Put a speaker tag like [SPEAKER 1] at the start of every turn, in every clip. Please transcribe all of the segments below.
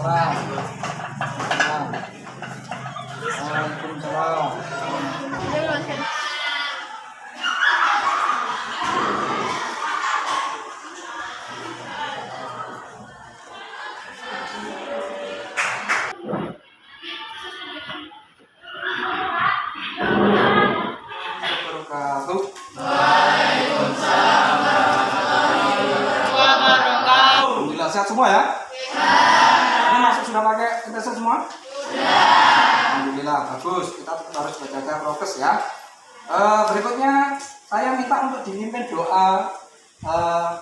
[SPEAKER 1] Waalaikumsalam. Alhamdulillah sehat semua ya. Ini masuk sudah pakai etesan semua? Alhamdulillah bagus. Kita harus menjaga prokes ya. Berikutnya saya minta untuk dipimpin doa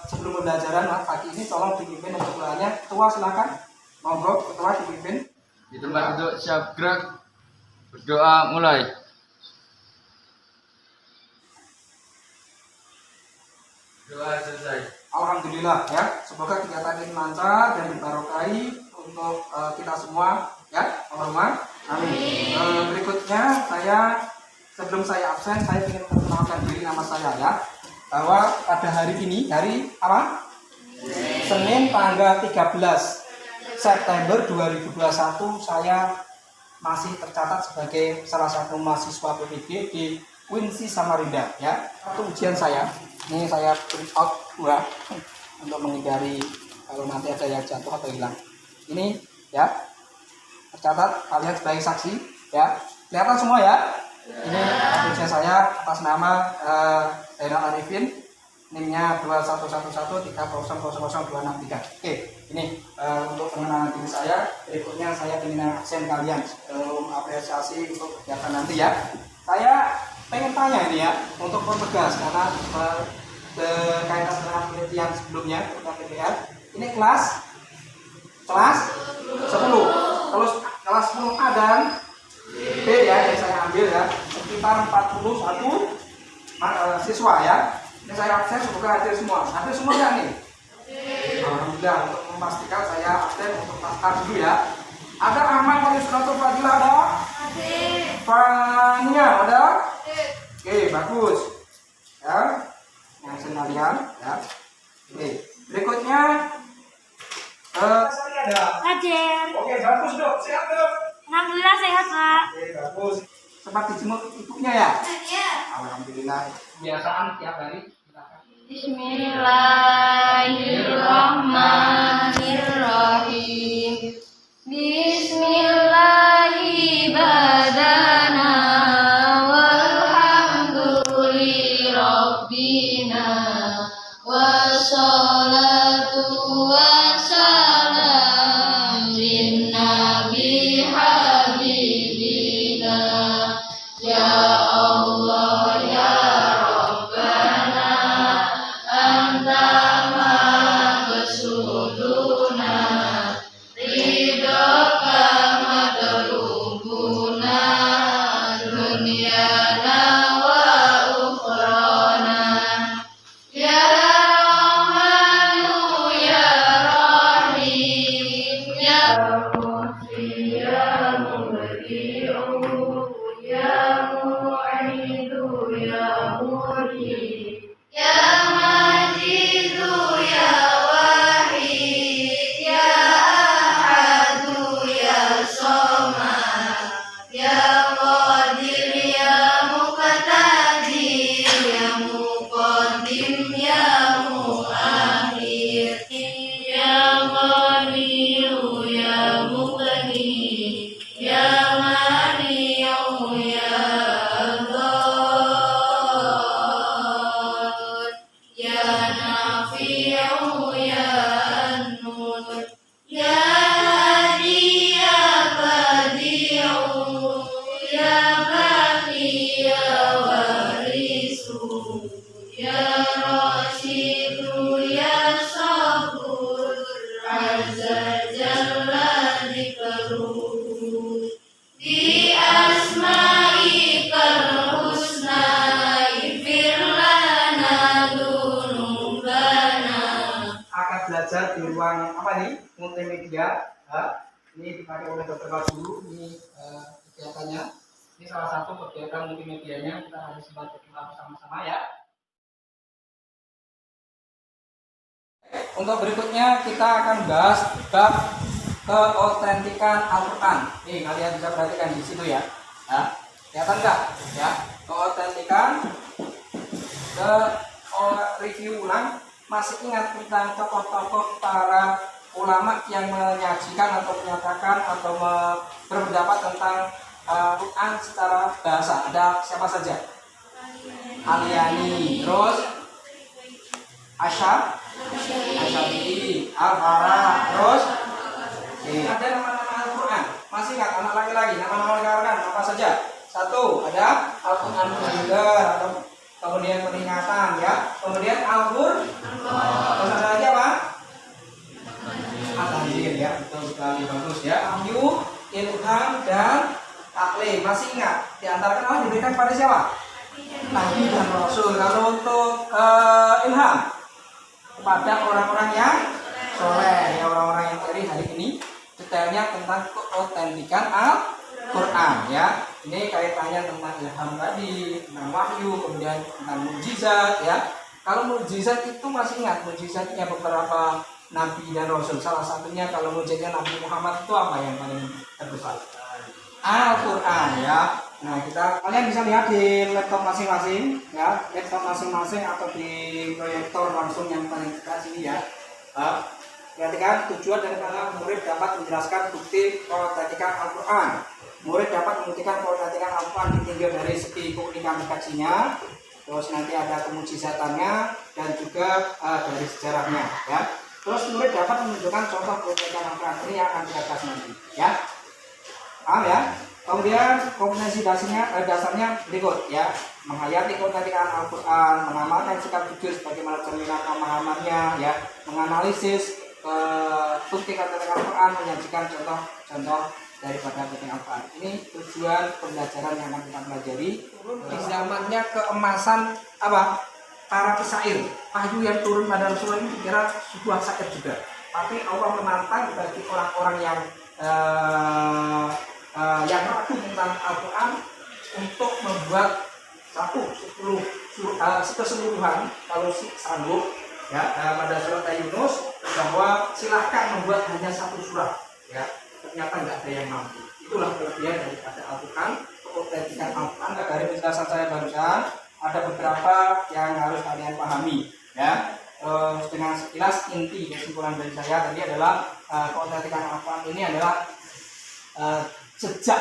[SPEAKER 1] sebelum pembelajaran pagi ini. Tolong dipimpin untuk doanya. Ketua silakan. Monggo ketua dipimpin.
[SPEAKER 2] Di tempat duduk siap gerak. Berdoa mulai. Doa selesai.
[SPEAKER 1] Alhamdulillah ya. Semoga kegiatan ini lancar dan dibarokahi untuk kita semua ya. Allahumma amin. Berikutnya sebelum saya absen saya ingin memperkenalkan diri nama saya ya. Bahwa pada hari ini hari apa? Senin tanggal 13 September 2021 saya masih tercatat sebagai salah satu mahasiswa PPG di Quincy Samarinda ya. Itu ujian saya. Ini saya print out ya, untuk menghindari kalau nanti ada yang jatuh atau hilang. Ini ya tercatat, kalian sebagai saksi ya. Kelihatan semua ya. Ini ujian saya atas nama Zainal Arifin, NIM-nya 21113000263. Oke, ini untuk pengenalan diri saya. Berikutnya saya ingin absen kalian sebelum apresiasi untuk kegiatan nanti ya. Saya pengen tanya ini ya untuk pertegas karena berkaitan dengan penelitian sebelumnya tentang PPR. Ini kelas 10. Terus kelas 10 A dan B ya yang saya ambil ya, sekitar 41 siswa ya. Ini saya absen, semoga hadir semua. Hadir semua ya nih? Alhamdulillah. Untuk memastikan saya absen untuk pasar dulu ya. Ada Ahmad dari Suratul Fadilah ada? Fania ada? Oke, bagus. Ya, yang kalian ya. Oke, berikutnya ada.
[SPEAKER 3] Hadir.
[SPEAKER 1] Oke, bagus dok. Sehat dok?
[SPEAKER 3] Alhamdulillah sehat Pak.
[SPEAKER 1] Oke, bagus. Sempat dijemur ibunya ya?
[SPEAKER 3] Iya.
[SPEAKER 1] Alhamdulillah. Biasaan tiap hari.
[SPEAKER 3] Bismillahirrahmanirrahim. Bismillahi badana walhamduli rabbina wassalatu wassalam linnabi habibina ya Allah ya Rabbana anta maqsuduna ridhoka madlubuna dunyana wa ukhrana ya Rahmanu ya Rahim ya Muhyi ya Mubdi'u ya Mu'idu ya Mujib ya Majidu ya Wahid ya Ahadu ya Somad ya Qadir ya Muqtadir ya Muqaddim ya Muakhir ya Ghaniyu ya Mughni ya Mani'u ya Dhar ya Nafi'u ya Nur ya Hadi ya Badi'u ya Baqi ya Warisu ya Rashidu ya Sabur Azza Jalla Dzikruhu bi asma'ikal husna ifir lana dunubana.
[SPEAKER 1] Akan belajar di ruang apa nih? Multimedia. Ini dipakai oleh Dr. Guru. Ini kegiatannya. Ini salah satu kegiatan multimedianya. Kita harus berkenal bersama-sama ya. Untuk berikutnya kita akan bahas bab keotentikan Al-Quran. Nih kalian bisa perhatikan di situ ya. Kelihatan nggak? Ya, keotentikan. Review ulang. Masih ingat tentang tokoh-tokoh para ulama yang menyajikan atau menyatakan atau berpendapat tentang Quran secara bahasa? Ada siapa saja? Al-Yani, terus Asy-Syafi'i, Al-Farah, terus ada nama-nama Al-Quran. Masih ingat anak laki-laki nama-nama Al-Quran apa saja? Satu, ada Al-Quran Mujaddal atau kemudian peringatan ya. Kemudian Al-Qur'an. Terus ada lagi apa? At-Tanzil ya, betul sekali, bagus ya. Wahyu, ilham dan taklim. Masih ingat? Di antara kenapa diberikan kepada siapa? Nabi dan Rasul. Kalau untuk ilham kepada orang-orang yang soleh, ya orang-orang yang tadi hari ini detailnya tentang keotentikan Al-Quran ya. Ini kaitannya tentang ilham tadi, tentang wahyu, kemudian tentang mukjizat ya. Kalau mukjizat itu masih ingat mukjizatnya beberapa Nabi dan Rasul. Salah satunya kalau mukjizatnya Nabi Muhammad itu apa yang paling terbesar? Al-Quran ya. Nah kalian bisa lihat di laptop masing-masing ya, laptop masing-masing atau di proyektor langsung yang paling dekat sini ya. Perhatikan tujuan daripada murid dapat menjelaskan bukti keotentikan Al-Quran. Murid dapat membuktikan keotentikan Al-Quran ditinjau dari segi keunikan redaksinya, terus nanti ada kemujizatannya dan juga dari sejarahnya ya. Terus murid dapat menunjukkan contoh keotentikan Al-Quran ini yang akan kita bahas nanti ya. Paham ya? Kemudian kompetensi dasarnya berikut ya. Menghayati keotentikan Al-Quran, mengamalkan sikap jujur sebagaimana cerminan pemahamannya ya, menganalisis bukti keotentikan Al-Quran, menyajikan contoh-contoh daripada keotentikan Al-Quran. Ini tujuan pembelajaran yang akan kita pelajari. Di zamannya keemasan apa? Para pesair, wahyu yang turun pada Rasulullah ini dikira sebuah syair juga. Tapi Allah menantang bagi orang-orang yang ragu tentang Al-Quran untuk membuat keseluruhan kalau sanggup ya pada surat Yunus bahwa silahkan membuat hanya satu surat ya, ternyata nggak ada yang mampu. Itulah kelebihan daripada Al-Quran, keotentikan Al-Quran. Dari penjelasan saya barusan ada beberapa yang harus kalian pahami ya. Dengan sekilas inti kesimpulan dari saya tadi adalah keotentikan Al-Quran ini adalah sejak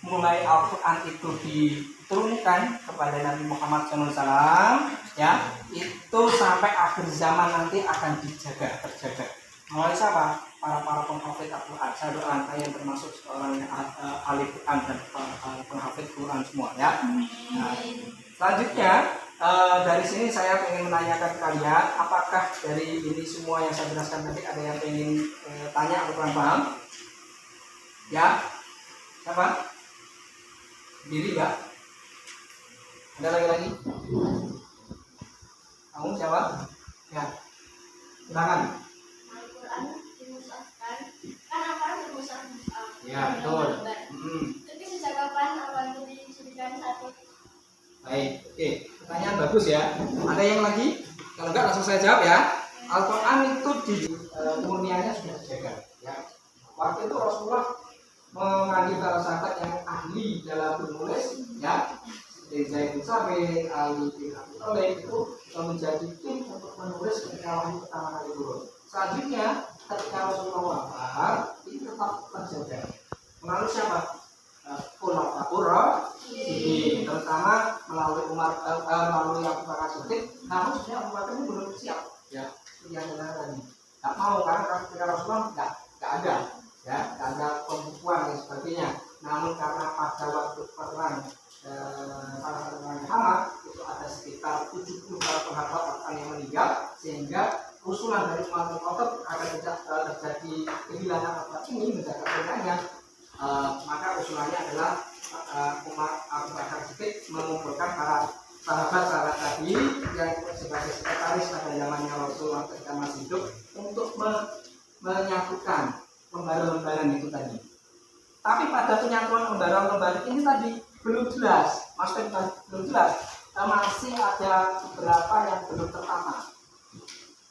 [SPEAKER 1] mulai Al-Quran itu diturunkan kepada Nabi Muhammad SAW ya, itu sampai akhir zaman nanti akan terjaga. Mulai siapa? Para penghafid Al-Quran. Saya doakan kalian termasuk seorang yang ahli Quran dan penghafid Quran semua ya. Nah, selanjutnya dari sini saya ingin menanyakan kalian, apakah dari ini semua yang saya jelaskan tadi ada yang ingin tanya atau kurang paham? Ya, siapa? Diri ya? Ada lagi? Kamu siapa? Ya, silakan.
[SPEAKER 3] Al-Quran dimusahkan, kan Al-Quran dimusahkan.
[SPEAKER 1] Ya, betul.
[SPEAKER 3] Tapi sejak kapan Al-Quran itu dijadikan satu?
[SPEAKER 1] Baik, oke. Pertanyaan bagus ya. Ada yang lagi? Kalau enggak langsung saya jawab ya. Al-Quran itu di murniannya sudah terjaga ya. Waktu itu Rasulullah memanggil para sahabat yang ahli dalam menulis ya, seperti Zaid bin Sabit, Ali bin Abi Thalib itu menjadi tim untuk menulis ketika wahyu pertama kali turun. Selanjutnya ketika Rasulullah wafat ini tetap terjaga. Melalui siapa? Khulafaur Rasyidin, terutama melalui melalui Abu Bakar Siddiq. Namun sebenarnya Abu Bakar ini belum siap ya, yang tadi nggak mau karena ketika Rasulullah nggak ada ya, nggak ada pembukuan dan sebagainya. Namun karena pada waktu perang salah satu perang Hamad itu ada sekitar 70 sahabat yang meninggal, sehingga usulan dari Umar bin Khattab agar tidak terjadi kehilangan apa ini menjaga kebenarannya. Maka usulannya adalah Umar Abu Bakar Siddiq mengumpulkan para sahabat tadi yang sebagai sekretaris pada zamannya Rasulullah ketika masih hidup untuk menyatukan lembaran-lembaran itu tadi. Tapi pada penyatuan lembaran-lembaran ini tadi belum jelas, maksudnya belum jelas, masih ada beberapa yang belum tertata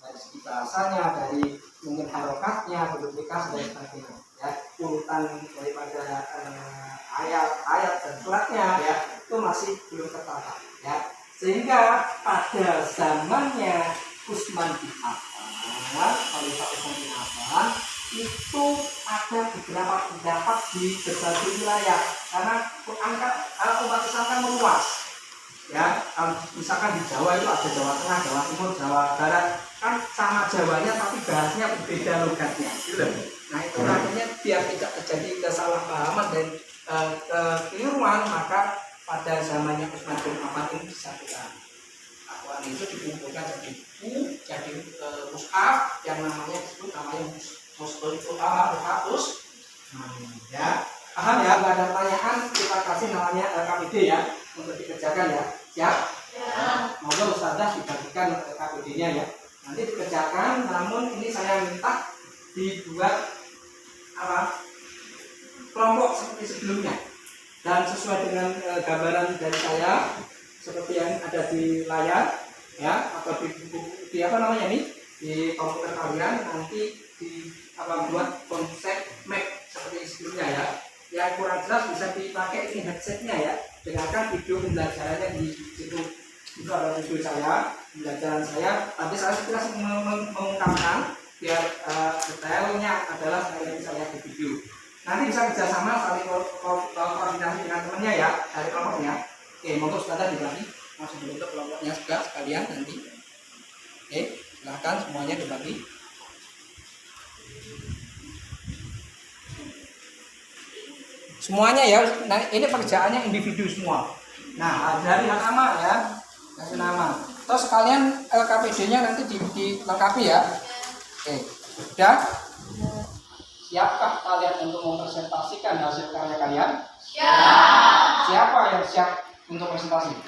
[SPEAKER 1] dari segi bahasanya, dari mungkin harokatnya, belum dikasih dan sebagainya. Ya. urutan daripada ayat-ayat dan suratnya ya itu masih belum tertata ya, sehingga pada zamannya Utsman bin Affan, Khalifah Utsman bin Affan itu ada beberapa pendapat di berbagai wilayah karena umat Islam kan meluas ya. Misalkan di Jawa itu ada Jawa Tengah, Jawa Timur, Jawa Barat, kan sama Jawanya tapi bahasnya berbeda logatnya gitu. Nah itu artinya biar tidak terjadi kesalahpahaman dan kekeliruan, maka pada zamannya Utsman bin Affan ini disatukan. Al-Quran itu dikumpulkan jadi buku, jadi mushaf yang namanya disebut namanya mushafus. Ya, paham ya? Kalau ada pertanyaan kita kasih namanya KPD ya untuk dikerjakan ya. Siap? Ya. Moga Ustazah dibagikan KPD-nya ya. Nanti dikerjakan, namun ini saya minta dibuat kelompok seperti sebelumnya dan sesuai dengan gambaran dari saya seperti yang ada di layar ya, atau di apa namanya ini di komputer kalian, nanti buat konsep map seperti sebelumnya ya. Yang kurang jelas bisa dipakai ini headsetnya ya, dengarkan video pembelajarannya di situ. Itu adalah video saya, pembelajaran saya, tapi saya sekilas mengungkapkan biar detailnya adalah saya bisa lihat di video. Nanti bisa kerjasama saling koordinasi dengan temannya ya dari kelompoknya. Oke, monggo Ustazah dibagi langsung bentuk kelompoknya juga sekalian nanti. Oke, silahkan semuanya dibagi. Semuanya ya, nah ini pekerjaannya individu semua. Nah dari nama ya, kasih nama. Terus sekalian KPD-nya nanti dilengkapi ya. Oke, sudah. Siapkah kalian untuk mempresentasikan hasil karya kalian? Siap. Siapa yang siap untuk presentasi? 1,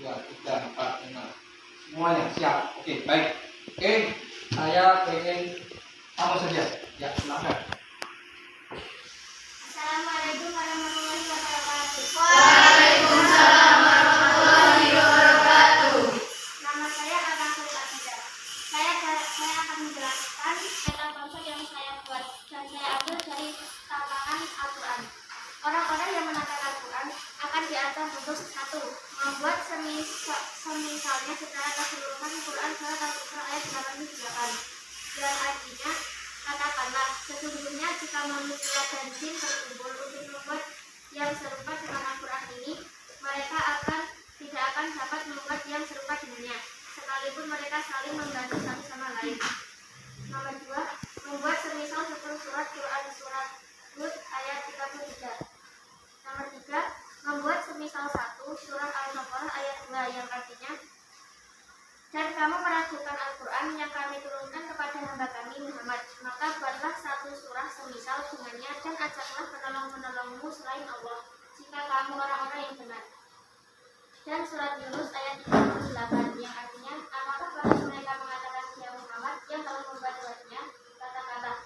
[SPEAKER 1] 2, 3, 4, 5. Semuanya siap. Oke, baik. Oke, saya pengen kamu saja. Ya, silakan.
[SPEAKER 3] Assalamualaikum warahmatullahi wabarakatuh.
[SPEAKER 4] Waalaikumsalam warahmatullahi wabarakatuh.
[SPEAKER 3] Nama saya Akasul Asida. Saya akan menjelaskan peta konsep yang saya buat dan saya ambil dari tatanan Al-Quran. Orang-orang yang menata Al-Quran akan diatur untuk 1. Membuat semisalnya secara keseluruhan Quran surat Al-Baqarah ayat 88. Dan artinya, katakanlah, sesungguhnya jika manusia dan jin berkumpul untuk membuat yang serupa dengan Al-Quran ini, mereka tidak akan dapat membuat yang serupa dengannya, sekalipun mereka saling membantu satu sama lain. Nomor 2, membuat semisal 10 surat Quran surat Hud ayat 33. Nomor 3, membuat semisal 1 surah Al-Baqarah ayat 2 yang artinya, dan kamu meragukan Al-Quran yang kami turunkan kepada hamba kami Muhammad, maka buatlah 1 surah semisal dengannya dan ajaklah penolong-penolongmu selain Allah, jika kamu orang-orang yang benar. Dan surat Yunus ayat 38 yang artinya, apakah bahkan mereka mengatakan dia Muhammad yang telah membuat buatnya, katakanlah,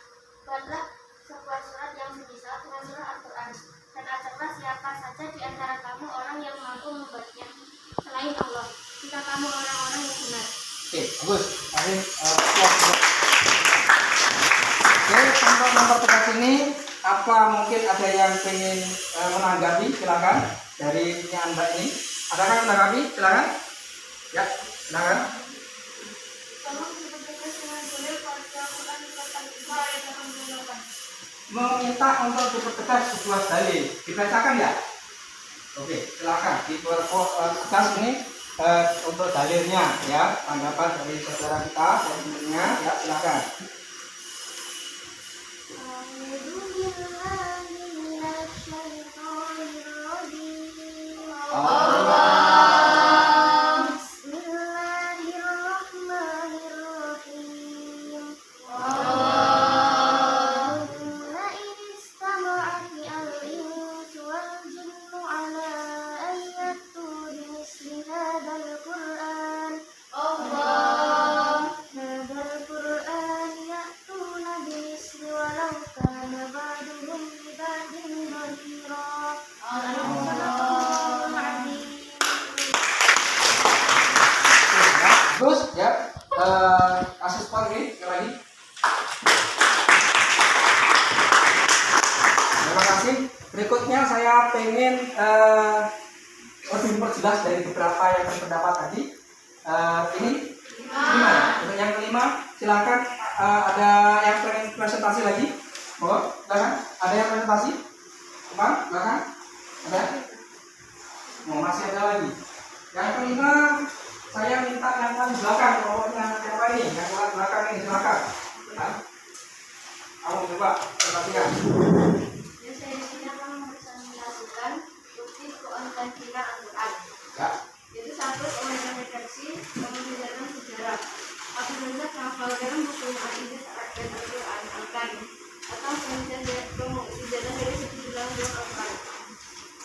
[SPEAKER 3] buatlah sebuah surat yang semisal dengan surah Al-Quran, dan ajaklah siapa saja di antara kamu orang yang mampu membuatnya selain Allah, jika kamu orang-orang yang benar.
[SPEAKER 1] Oke, bagus. Oke, untuk nomor tegas ini, apa mungkin ada yang ingin menanggapi? Silakan dari Anda ini. Adakah yang menanggapi? Silakan. Ya, silakan.
[SPEAKER 3] Tolong dipertegas dengan dalil pada Al-Quran surat Al-Baqarah ayat 88.
[SPEAKER 1] Meminta untuk dipertegas sebuah dalil. Dibacakan ya? Oke, silakan. Dipertegas ini untuk dalilnya ya, tanggapan dari saudara kita dari temannya ya, silakan. Terus ya, kasih skor ini sekali lagi. kasih. Berikutnya saya pengen lebih memperjelas dari beberapa yang berpendapat tadi. Ini kelima ya. Untuk yang kelima, silakan ada yang pengen presentasi lagi. Oh, silakan. Ada yang presentasi? Silakan. Ada? Oh, masih ada lagi. Yang kelima, saya minta yang paling belakang. Pokoknya siapa ini? Yang paling belakang ini silakan. Nah, kamu coba perhatikan.
[SPEAKER 3] Ya, saya di sini akan mempresentasikan bukti keontensikan Al-Quran.
[SPEAKER 1] Ya.
[SPEAKER 3] Yaitu satu, kemudian redaksi, kemudian sejarah. Apabila menghafal dalam buku Al-Izzat dan Al-Quran Al-Karim atau kemudian sejarah dari segi bilangan Al-Quran.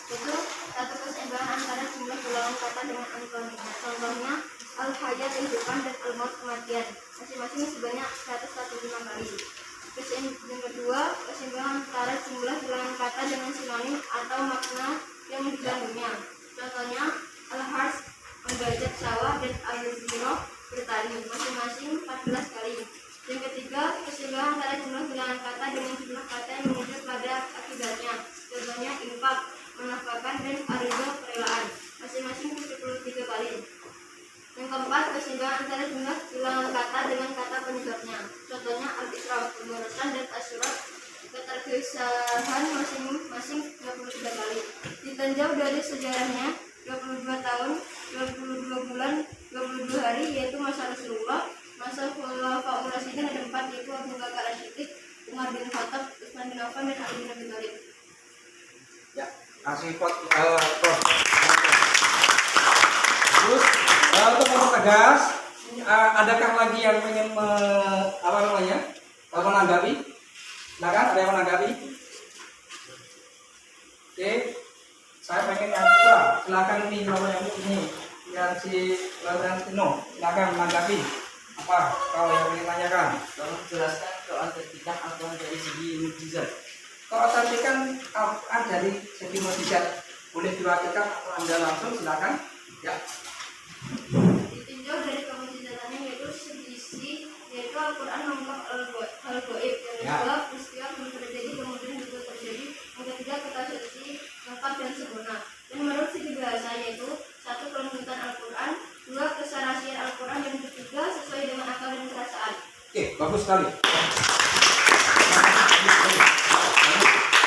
[SPEAKER 3] Itu satu, keseimbangan antara jumlah bilangan kata dengan angkanya. Contohnya al-hayat kehidupan dan al-maut kematian, masing-masing sebanyak 145 kali. Yang kedua, keseimbangan antara jumlah bilangan kata dengan sinonim atau makna yang dikandungnya. Contohnya al-hars membajak sawah dan al-zirah bertani, masing-masing 14 kali. Yang ketiga, keseimbangan antara jumlah bilangan kata dengan jumlah kata yang menuju pada akibatnya. Contohnya infak, menafkahkan, dan aridho kerelaan, masing-masing 73 kali. Yang keempat, keseimbangan antara jumlah bilangan kata dengan kata penyebabnya. Contohnya al-israf, pemborosan, dan asyurat, ketergesahan, masing-masing 23 kali. Ditinjau dari sejarahnya, 22 tahun, 22 bulan, 22 hari, yaitu masa Rasulullah. Masa Khulafaur Rasyidin ada 4, yaitu Abu Bakar As-Siddiq, Umar bin Khattab, Utsman bin Affan, dan Ali bin Abi Thalib.
[SPEAKER 1] Ya, kasih Prof. Terus untuk mempertegas, adakah lagi yang ingin menanggapi? Silakan, ada yang menanggapi? Oke, saya pengen yang kedua. Silakan ini yang si Valentino, silakan menanggapi. Apa kalau yang ingin tanyakan?
[SPEAKER 5] Tolong jelaskan keautentikan Al-Quran dari segi mukjizat.
[SPEAKER 1] Keautentikan Al-Quran dari segi mukjizat boleh diwakilkan atau Anda langsung, silakan. Ya.
[SPEAKER 3] Ditinjau dari kemujizatannya, yaitu segi yaitu Al-Quran mengungkap hal gaib. Yang kedua, peristiwa belum terjadi kemudian juga terjadi. Yang ketiga, kata suci lengkap dan sempurna. Dan menurut segi bahasa, yaitu satu, kelembutan Al-Quran, dua, kesarasian Al-Quran, dan ketiga, sesuai dengan akal dan perasaan.
[SPEAKER 1] Oke, bagus sekali.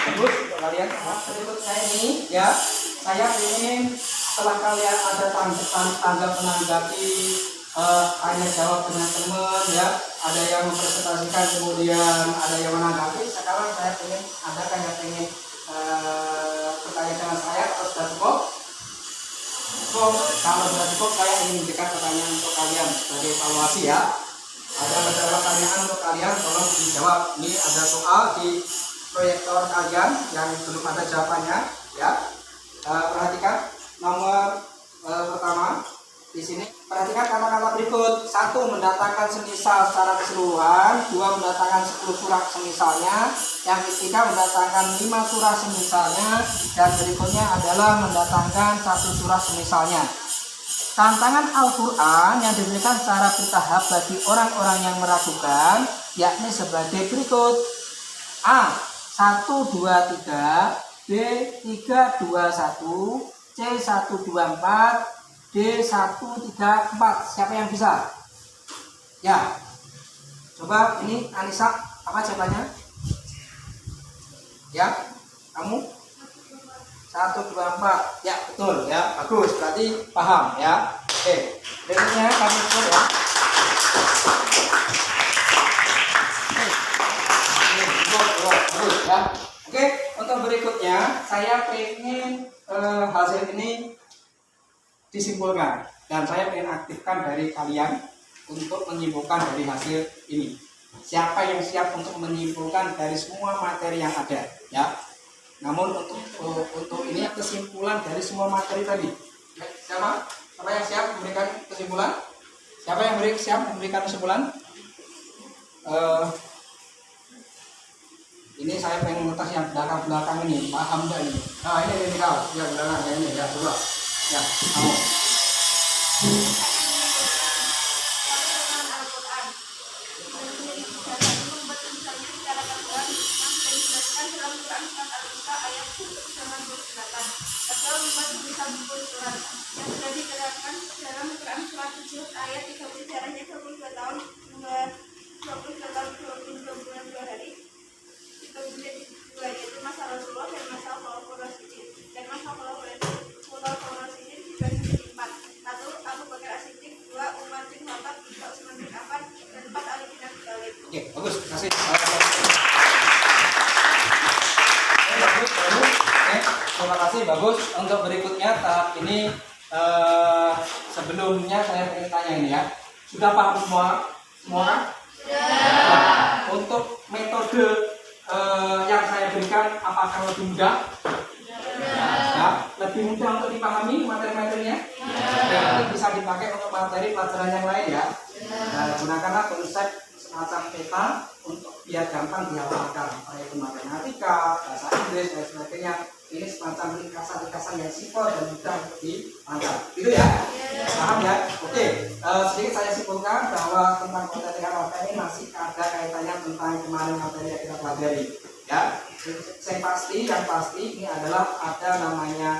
[SPEAKER 1] Bagus untuk kalian. Berikut saya ini, ya, saya ingin setelah kalian ada tanggap menanggapi tanya jawab dengan teman, ya, ada yang mempresentasikan, kemudian ada yang menanggapi. Sekarang saya ingin adakan yang ingin bertanya dengan saya, atau sudah cukup? Kalau sudah cukup, saya ingin memberikan pertanyaan untuk kalian sebagai evaluasi, ya. Ada beberapa pertanyaan untuk kalian, tolong dijawab. Ini ada soal di proyektor kalian yang belum ada jawabannya, ya. Perhatikan nomor pertama di sini. Perhatikan kata-kata berikut. 1. Mendatangkan semisal secara keseluruhan. 2. Mendatangkan 10 surah semisalnya. Yang ketiga, mendatangkan 5 surah semisalnya. Dan berikutnya adalah mendatangkan 1 surah semisalnya. Tantangan Al-Quran yang diberikan secara bertahap bagi orang-orang yang meragukan, yakni sebagai berikut. A. 1, 2, 3. B. 3, 2, 1. C. 1, 2, 4. D. 1, 3, 4. Siapa yang bisa? Ya. Coba ini Anissa, apa jawabannya? Ya, kamu? 1, 2, 4. Ya, betul ya. Bagus, berarti paham ya. Oke. Berikutnya kami ukur ya. Bagus ya. Oke, untuk berikutnya saya pengen hasil ini disimpulkan, dan saya ingin aktifkan dari kalian untuk menyimpulkan dari hasil ini. Siapa yang siap untuk menyimpulkan dari semua materi yang ada, ya? Namun untuk ini kesimpulan dari semua materi tadi. Ya, siapa? Siapa yang siap memberikan kesimpulan? Siapa yang siap memberikan kesimpulan? Ini saya pengen ngetes yang belakang-belakang ini, paham nggak ini? Nah ini kau, ya belakang ya ini, ya coba. Ya, kamu.
[SPEAKER 3] Al-Quran. Dan membuat tulisannya secara gambaran yang sudah dijelaskan dalam Quran surat Al-Isra ayat
[SPEAKER 1] Oke, bagus. Terima kasih. Bagus, baru. Oke, terima kasih, bagus. Untuk berikutnya tahap ini sebelumnya saya ingin tanya ini ya. Sudah paham semua? Semua? Nah, untuk metode yang saya berikan apakah lebih mudah? Ya, lebih mudah untuk dipahami materi-materinya? Ya, nanti bisa dipakai untuk materi pelajaran yang lain ya. Nah, gunakanlah konsep semacam peta untuk biar gampang dihafalkan, baik itu matematika, bahasa Inggris dan sebagainya. Ini semacam ringkasan-ringkasan yang simpel dan mudah untuk dipahami. Itu ya? Paham ya? Oke, sedikit saya simpulkan bahwa tentang konten ini masih ada kaitannya tentang kemarin materi yang kita pelajari. Ya, yang pasti ini adalah ada namanya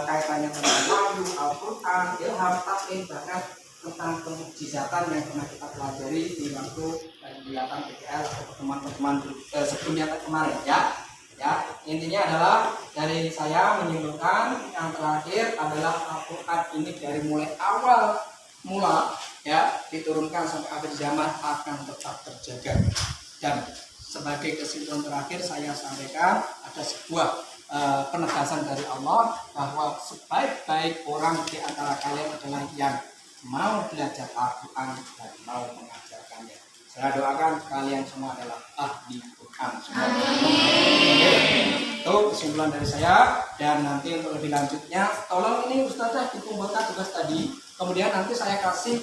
[SPEAKER 1] kaitannya tentang wahyu, Al-Quran, ilham, taklim, bahkan tentang pemujizatan yang pernah kita pelajari di waktu kegiatan PKL atau pertemuan-pertemuan sebelumnya kemarin ya. Ya, intinya adalah dari saya menyimpulkan yang terakhir adalah Al-Quran ini dari mulai awal mula ya diturunkan sampai akhir zaman akan tetap terjaga. Dan sebagai kesimpulan terakhir saya sampaikan ada sebuah penegasan dari Allah bahwa sebaik-baik orang di antara kalian adalah yang mau belajar Al-Quran dan mau mengajarkannya. Saya doakan kalian semua adalah ahli Quran. Itu kesimpulan dari saya. Dan nanti untuk lebih lanjutnya, tolong ini Ustazah dikumpulkan tugas tadi. Kemudian nanti saya kasih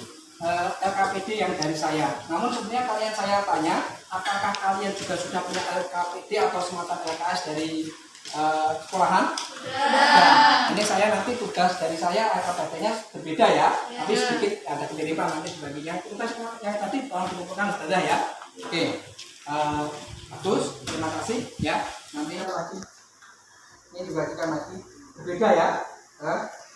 [SPEAKER 1] LKPD yang dari saya. Namun sebenarnya kalian saya tanya, apakah kalian juga sudah punya LKPD atau semacam LKS dari sekolahan? Nah, ini saya nanti tugas dari saya LKPD-nya berbeda ya, tapi sedikit ada kemiripan nanti sebagainya. Tugas yang tadi tolong dikumpulkan Ustazah ya. Oke, bagus, terima kasih ya. Nanti lagi, ini dibagikan lagi berbeda ya.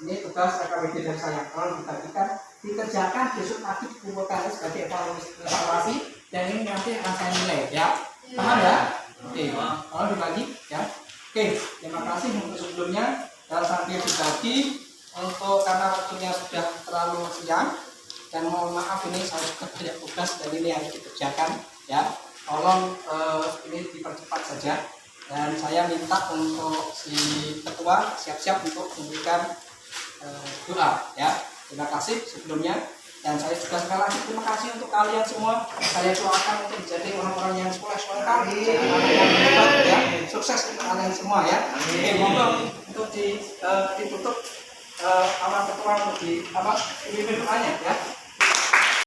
[SPEAKER 1] Ini tugas LKPD dari saya, tolong dibagikan, dikerjakan besok pagi dikumpulkan sebagai evaluasi dan ini nanti akan saya nilai ya. Paham ya? Oke, tolong dibagi ya. Oke, terima kasih untuk sebelumnya dan sambil dibagi untuk karena waktunya sudah terlalu siang dan mohon maaf ini saya juga banyak tugas dan ini harus dikerjakan ya. Tolong ini dipercepat saja dan saya minta untuk si ketua siap-siap untuk memberikan doa ya. Terima kasih sebelumnya dan saya juga sekali lagi terima kasih untuk kalian semua. Saya doakan untuk menjadi orang-orang yang soleh-solehah, ya. Sukses untuk kalian semua ya. Oke, monggo untuk ditutup ketua untuk dipimpin doanya ya.